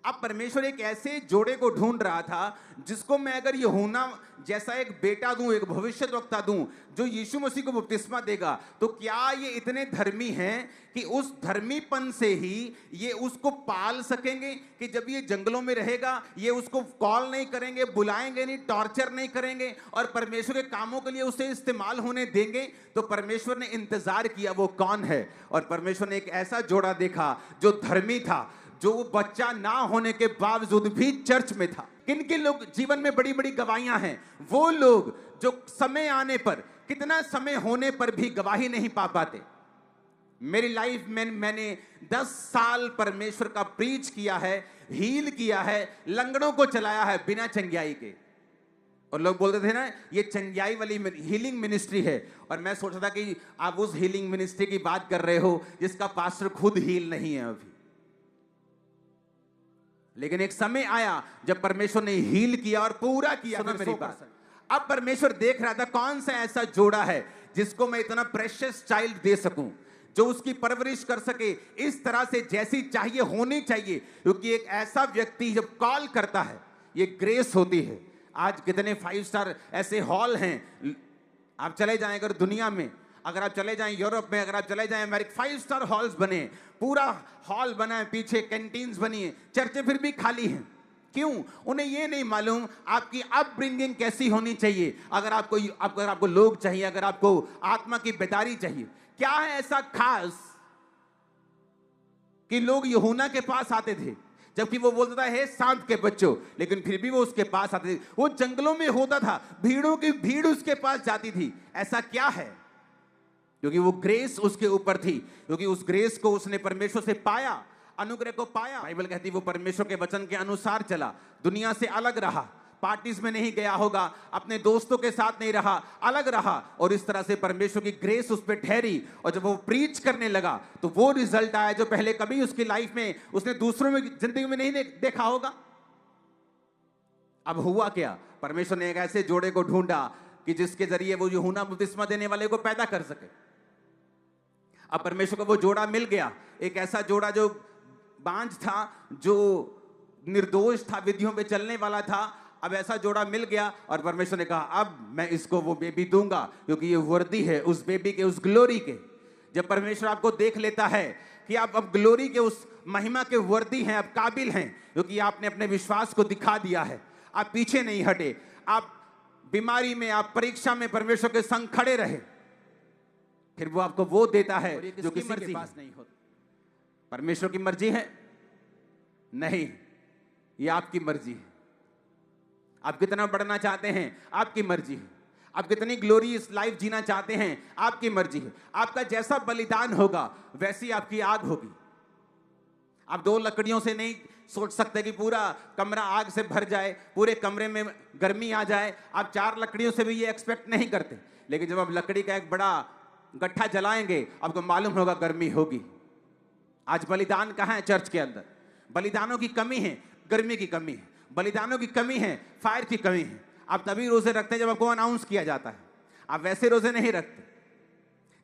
अब परमेश्वर एक ऐसे जोड़े को ढूंढ रहा था जिसको मैं अगर यूहन्ना जैसा एक बेटा दूं, एक भविष्यद्वक्ता दूं जो यीशु मसीह को बपतिस्मा देगा, तो क्या ये इतने धर्मी हैं कि उस धर्मीपन से ही ये उसको पाल सकेंगे कि जब ये जंगलों में रहेगा ये उसको कॉल नहीं करेंगे, बुलाएंगे नहीं, टॉर्चर नहीं करेंगे और परमेश्वर के कामों के लिए उसे इस्तेमाल होने देंगे? तो परमेश्वर ने इंतजार किया वो कौन है, और परमेश्वर ने एक ऐसा जोड़ा देखा जो धर्मी था, जो बच्चा ना होने के बावजूद भी चर्च में था। किन किन लोग जीवन में बड़ी बड़ी गवाहियां हैं? वो लोग जो समय आने पर, कितना समय होने पर भी गवाही नहीं पा पाते। मेरी लाइफ में मैंने 10 साल परमेश्वर का प्रीच किया है, हील किया है, लंगड़ों को चलाया है बिना चंगियाई के। और लोग बोलते थे ना ये चंगियाई वाली हीलिंग मिनिस्ट्री है, और मैं सोचता था कि आप उस हीलिंग मिनिस्ट्री की बात कर रहे हो जिसका पास्टर खुद हील नहीं है अभी। लेकिन एक समय आया जब परमेश्वर ने हील किया और पूरा किया मेरी बात। अब परमेश्वर देख रहा था कौन सा ऐसा जोड़ा है जिसको मैं इतना प्रेशियस चाइल्ड दे सकूं, जो उसकी परवरिश कर सके इस तरह से जैसी चाहिए होनी चाहिए। क्योंकि एक ऐसा व्यक्ति जब कॉल करता है, ये ग्रेस होती है। आज कितने 5 स्टार ऐसे हॉल हैं, आप चले जाएं अगर दुनिया में, अगर आप चले जाएं यूरोप में, अगर आप चले जाएं अमेरिका, 5 स्टार हॉल्स बने, पूरा हॉल बना है, पीछे कैंटीन्स बनी है, चर्चें फिर भी खाली हैं। क्यों? उन्हें ये नहीं मालूम आपकी अपब्रिंगिंग कैसी होनी चाहिए। अगर आपको लोग चाहिए, अगर आपको आत्मा की बेदारी चाहिए, क्या है ऐसा खास कि लोग यूहन्ना के पास आते थे जबकि वो बोलता था हे सांप के बच्चों, लेकिन फिर भी वो उसके पास आते थे। वो जंगलों में होता था, भीड़ों की भीड़ उसके पास जाती थी। ऐसा क्या है? क्योंकि वो ग्रेस उसके ऊपर थी, क्योंकि उस ग्रेस को उसने परमेश्वर से पाया, अनुग्रह को पाया। बाइबल कहती वो परमेश्वर के वचन के अनुसार चला, दुनिया से अलग रहा, पार्टीज में नहीं गया होगा, अपने दोस्तों के साथ नहीं रहा, अलग रहा, और इस तरह से परमेश्वर की ग्रेस उस पर ठहरी। और जब वो प्रीच करने लगा तो वो रिजल्ट आया जो पहले कभी उसकी लाइफ में उसने दूसरों में जिंदगी में नहीं देखा होगा। अब हुआ क्या? परमेश्वर ने एक ऐसे जोड़े को ढूंढा कि जिसके जरिए वो यूहन्ना बपतिस्मा देने वाले को पैदा कर सके। अब परमेश्वर को वो जोड़ा मिल गया, एक ऐसा जोड़ा जो बांझ था, जो निर्दोष था, विधियों पे चलने वाला था। अब ऐसा जोड़ा मिल गया और परमेश्वर ने कहा अब मैं इसको वो बेबी दूंगा, क्योंकि ये वर्दी है उस बेबी के, उस ग्लोरी के। जब परमेश्वर आपको देख लेता है कि आप अब ग्लोरी के, उस महिमा के वर्दी हैं, आप काबिल हैं, क्योंकि आपने अपने विश्वास को दिखा दिया है, आप पीछे नहीं हटे, आप बीमारी में, आप परीक्षा में परमेश्वर के संग खड़े रहे, फिर वो आपको वो देता है जो किसी के पास नहीं होता। परमेश्वर की मर्जी है? नहीं, ये आपकी मर्जी है। आप कितना बढ़ना चाहते हैं, आपकी मर्जी है। आप कितनी ग्लोरियस लाइफ जीना चाहते हैं, आपकी मर्जी है। आपका जैसा बलिदान होगा वैसी आपकी आग होगी। आप 2 लकड़ियों से नहीं सोच सकते कि पूरा कमरा आग से भर जाए, पूरे कमरे में गर्मी आ जाए। आप 4 लकड़ियों से भी ये एक्सपेक्ट नहीं करते, लेकिन जब आप लकड़ी का एक बड़ा गट्ठा जलाएंगे आपको मालूम होगा गर्मी होगी। आज बलिदान कहाँ है? चर्च के अंदर बलिदानों की कमी है, गर्मी की कमी है, बलिदानों की कमी है, फायर की कमी है। आप तभी रोजे रखते हैं जब आपको अनाउंस किया जाता है, आप वैसे रोजे नहीं रखते।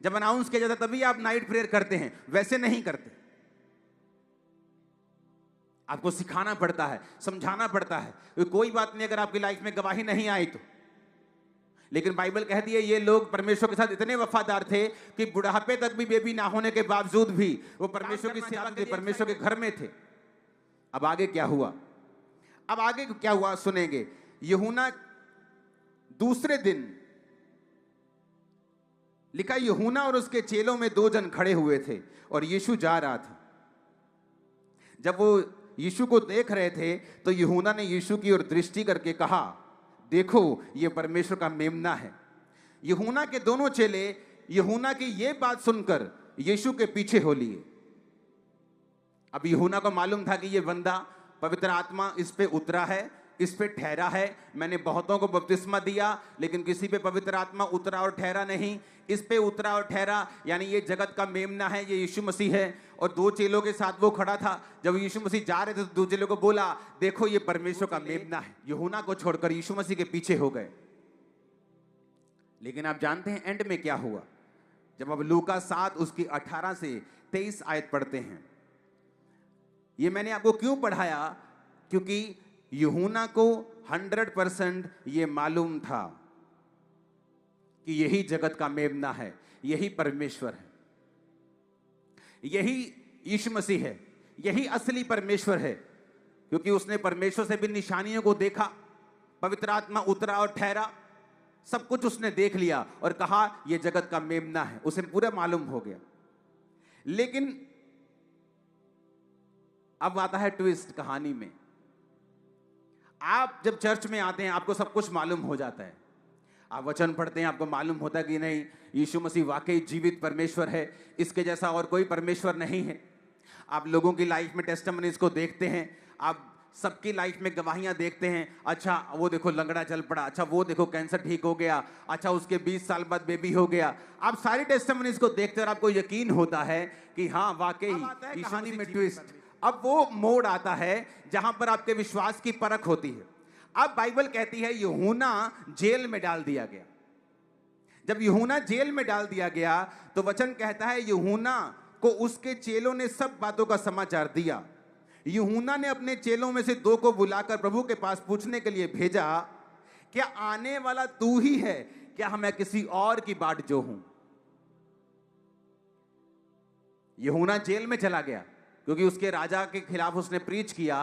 जब अनाउंस किया जाता है तभी आप नाइट प्रेयर करते हैं, वैसे नहीं करते। आपको सिखाना पड़ता है, समझाना पड़ता है। कोई बात नहीं अगर आपकी लाइफ में गवाही नहीं आई तो, लेकिन बाइबल कहती है ये लोग परमेश्वर के साथ इतने वफादार थे कि बुढ़ापे तक भी बेबी ना होने के बावजूद भी वो परमेश्वर की सेवा के, परमेश्वर के घर में थे। अब आगे क्या हुआ? अब आगे क्या हुआ सुनेंगे। यूहन्ना दूसरे दिन लिखा, यूहन्ना और उसके चेलों में 2 जन खड़े हुए थे और यीशु जा रहा था। जब वो यीशु को देख रहे थे तो यूहन्ना ने यीशु की ओर दृष्टि करके कहा देखो ये परमेश्वर का मेमना है। यूहन्ना के दोनों चेले यूहन्ना की ये बात सुनकर यीशु के पीछे हो लिए। अब यूहन्ना को मालूम था कि ये बंदा, पवित्र आत्मा इस पे उतरा है, इस पे ठहरा है। मैंने बहुतों को बपतिस्मा दिया लेकिन किसी पे पवित्र आत्मा उतरा और ठहरा नहीं, इस पे उतरा और ठहरा, यानी ये जगत का मेमना है, ये यीशु मसीह है। और 2 चेलों के साथ वो खड़ा था। जब यीशु मसीह जा रहे थे तो 2 चेलों को बोला देखो ये परमेश्वर का मेमना है। यूहन्ना को छोड़कर यीशु मसीह के पीछे हो गए। लेकिन आप जानते हैं एंड में क्या हुआ? जब अब लूका 7 उसकी 18 से 23 आयत पढ़ते हैं। ये मैंने आपको क्यों पढ़ाया क्योंकि यूहन्ना को 100% ये मालूम था कि यही जगत का मेमना है, यही परमेश्वर है, यही यीशु मसीह है, यही असली परमेश्वर है। क्योंकि उसने परमेश्वर से भी निशानियों को देखा, पवित्र आत्मा उतरा और ठहरा, सब कुछ उसने देख लिया और कहा यह जगत का मेमना है, उसे पूरा मालूम हो गया। लेकिन अब आता है ट्विस्ट कहानी में। आप जब चर्च में आते हैं आपको सब कुछ मालूम हो जाता है, आप वचन पढ़ते हैं, आपको मालूम होता है कि नहीं, यीशु मसीह वाकई जीवित परमेश्वर है, इसके जैसा और कोई परमेश्वर नहीं है। आप लोगों की लाइफ में टेस्टिमनीज को देखते हैं, आप सबकी लाइफ में गवाहियां देखते हैं, अच्छा वो देखो लंगड़ा चल पड़ा, अच्छा वो देखो कैंसर ठीक हो गया, अच्छा उसके 20 साल बाद बेबी हो गया। आप सारी टेस्टिमनीज को देखते हैं और आपको यकीन होता है कि हाँ वाकई कहानी में ट्विस्ट। अब वो मोड़ आता है जहां पर आपके विश्वास की परख होती है। अब बाइबल कहती है यूहन्ना जेल में डाल दिया गया। जब यूहन्ना जेल में डाल दिया गया तो वचन कहता है यूहन्ना को उसके चेलों ने सब बातों का समाचार दिया। यूहन्ना ने अपने चेलों में से 2 को बुलाकर प्रभु के पास पूछने के लिए भेजा, क्या आने वाला तू ही है, क्या मैं किसी और की बाट जो हूं? यूहन्ना जेल में चला गया क्योंकि उसके राजा के खिलाफ उसने प्रीच किया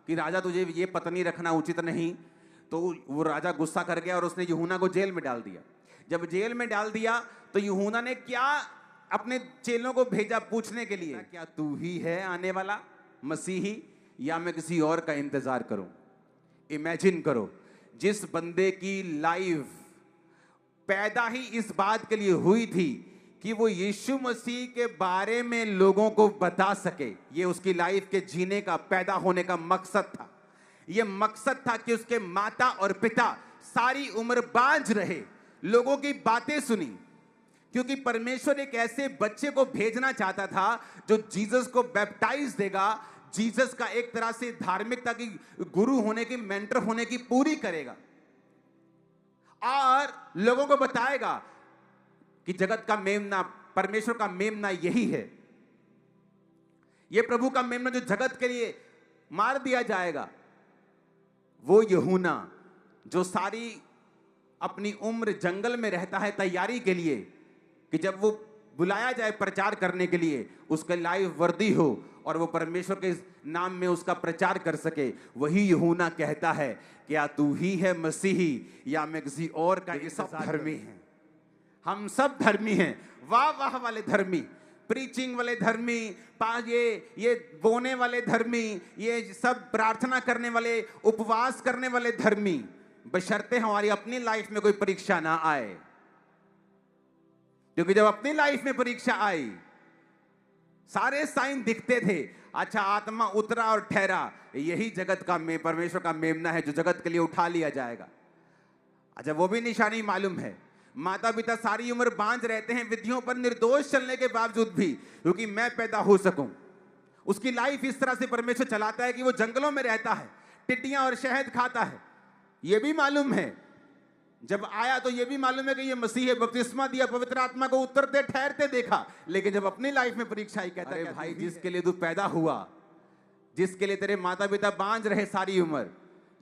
कि राजा तुझे ये पत्नी रखना उचित नहीं। तो वो राजा गुस्सा कर गया और उसने यूहन्ना को जेल में डाल दिया। जब जेल में डाल दिया तो यूहन्ना ने क्या अपने चेलों को भेजा पूछने के लिए, क्या तू ही है आने वाला मसीही या मैं किसी और का इंतजार करूं? इमेजिन करो, जिस बंदे की लाइफ पैदा ही इस बात के लिए हुई थी कि वो यीशु मसीह के बारे में लोगों को बता सके, ये उसकी लाइफ के जीने का, पैदा होने का मकसद था। ये मकसद था कि उसके माता और पिता सारी उम्र बांझ रहे, लोगों की बातें सुनी, क्योंकि परमेश्वर एक ऐसे बच्चे को भेजना चाहता था जो जीसस को बैप्टाइज देगा, जीसस का एक तरह से धार्मिकता की गुरु होने की, मेंटर होने की पूरी करेगा और लोगों को बताएगा कि जगत का मेमना, परमेश्वर का मेमना यही है। यह प्रभु का मेमना जो जगत के लिए मार दिया जाएगा, वो यूहन्ना जो सारी अपनी उम्र जंगल में रहता है तैयारी के लिए कि जब वो बुलाया जाए प्रचार करने के लिए उसके लाइफ वर्दी हो और वो परमेश्वर के नाम में उसका प्रचार कर सके, वही यूहन्ना कहता है क्या तू ही है मसीही या मैं किसी और का? ये सब धर्मी हैं, हम सब धर्मी हैं। वाह वाह वाले धर्मी, प्रीचिंग वाले धर्मी, ये बोने वाले धर्मी, ये सब प्रार्थना करने वाले, उपवास करने वाले धर्मी, बशर्ते हमारी अपनी लाइफ में कोई परीक्षा ना आए। क्योंकि जब अपनी लाइफ में परीक्षा आई, सारे साइन दिखते थे, अच्छा आत्मा उतरा और ठहरा, यही जगत का परमेश्वर का मेमना है जो जगत के लिए उठा लिया जाएगा। अच्छा वो भी निशानी मालूम है, माता पिता सारी उम्र बांझ रहते हैं विधियों पर निर्दोष चलने के बावजूद भी, क्योंकि मैं पैदा हो सकूं। उसकी लाइफ इस तरह से परमेश्वर चलाता है कि वो जंगलों में रहता है, टिड्डियां और शहद खाता है। ये भी मालूम है, जब आया तो ये भी मालूम है कि ये मसीह है, बपतिस्मा दिया, पवित्र आत्मा को उतरते ठहरते देखा। लेकिन जब अपनी लाइफ में परीक्षा आई, कहता है भाई जिसके लिए तू पैदा हुआ, जिसके लिए तेरे माता पिता बांझ रहे सारी उम्र,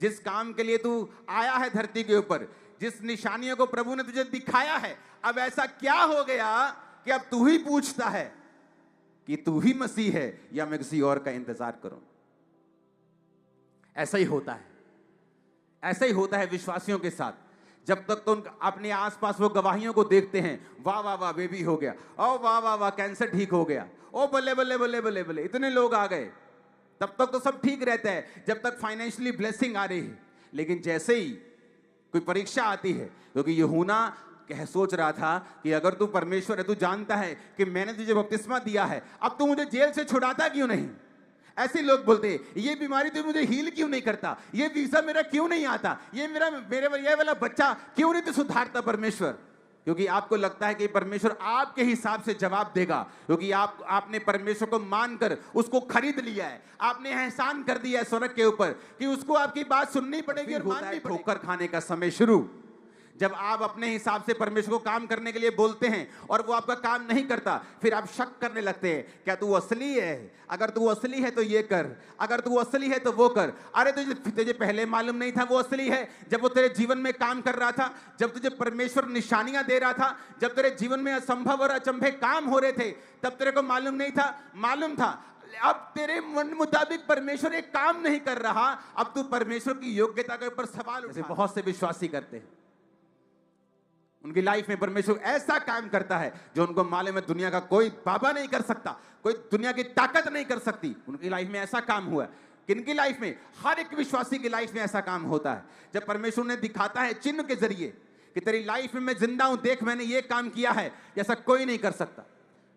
जिस काम के लिए तू आया है धरती के ऊपर, जिस निशानियों को प्रभु ने तुझे दिखाया है, अब ऐसा क्या हो गया कि अब तू ही पूछता है कि तू ही मसीह है या मैं किसी और का इंतजार करूं? ऐसा ही होता है, ऐसा ही होता है विश्वासियों के साथ। जब तक तो अपने आसपास वो गवाहियों को देखते हैं, वाह वाह वाह बेबी हो गया, ओ वाह वाह वाह कैंसर ठीक हो गया, ओ बल्ले बल्ले बल्ले बल्ले बल्ले इतने लोग आ गए, तब तक तो सब ठीक रहता है, जब तक फाइनेंशियली ब्लेसिंग आ रही है। लेकिन जैसे ही कोई परीक्षा आती है, क्योंकि यूहन्ना सोच रहा था कि अगर तू परमेश्वर है, तू जानता है कि मैंने तुझे बपतिस्मा दिया है, अब तू मुझे जेल से छुड़ाता क्यों नहीं? ऐसे लोग बोलते ये बीमारी तू मुझे हील क्यों नहीं करता, ये वीजा मेरा क्यों नहीं आता, ये ये वाला बच्चा क्यों नहीं तू सुधारता परमेश्वर? क्योंकि आपको लगता है कि परमेश्वर आपके हिसाब से जवाब देगा, क्योंकि आपने परमेश्वर को मानकर उसको खरीद लिया है, आपने एहसान कर दिया है स्वर्ग के ऊपर कि उसको आपकी बात सुननी पड़ेगी और माननी पड़ेगी। ठोकर खाने का समय शुरू, जब आप अपने हिसाब से परमेश्वर को काम करने के लिए बोलते हैं और वो आपका काम नहीं करता, फिर आप शक करने लगते हैं, क्या तू असली है? अगर तू असली है तो ये कर, अगर तू असली है तो वो कर। अरे तुझे पहले मालूम नहीं था वो असली है? जब वो तेरे जीवन में काम कर रहा था, जब तुझे परमेश्वर निशानियां दे रहा था, जब तेरे जीवन में असंभव और अचंभे काम हो रहे थे, तब तेरे को मालूम नहीं था? मालूम था। अब तेरे मन मुताबिक परमेश्वर एक काम नहीं कर रहा, अब तू परमेश्वर की योग्यता के ऊपर सवाल उठा। बहुत से विश्वासी करते हैं, उनकी लाइफ में परमेश्वर ऐसा काम करता है जो उनको मालूम है दुनिया का कोई बाबा नहीं कर सकता, कोई दुनिया की ताकत नहीं कर सकती। उनकी लाइफ में ऐसा काम हुआ। किनकी लाइफ में? हर एक विश्वासी की लाइफ में ऐसा काम होता है, जब परमेश्वर ने दिखाता है चिन्ह के जरिए कि तेरी लाइफ में मैं जिंदा हूं, देख मैंने ये काम किया है, जैसा कोई नहीं कर सकता।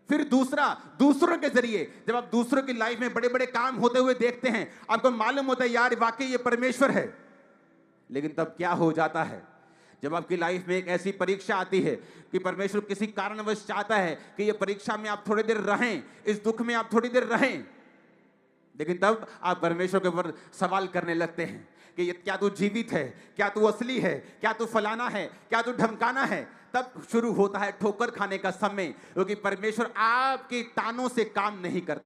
फिर दूसरा, दूसरों के जरिए जब आप दूसरों की लाइफ में बड़े बड़े काम होते हुए देखते हैं, आपको मालूम होता है यार वाकई ये परमेश्वर है। लेकिन तब क्या हो जाता है? जब आपकी लाइफ में एक ऐसी परीक्षा आती है कि परमेश्वर किसी कारणवश चाहता है कि ये परीक्षा में आप थोड़ी देर रहें, इस दुख में आप थोड़ी देर रहें, लेकिन तब आप परमेश्वर के ऊपर सवाल करने लगते हैं कि क्या तू जीवित है, क्या तू असली है, क्या तू फलाना है, क्या तू ढमकाना है। तब शुरू होता है ठोकर खाने का समय, क्योंकि परमेश्वर आपके तानों से काम नहीं करता।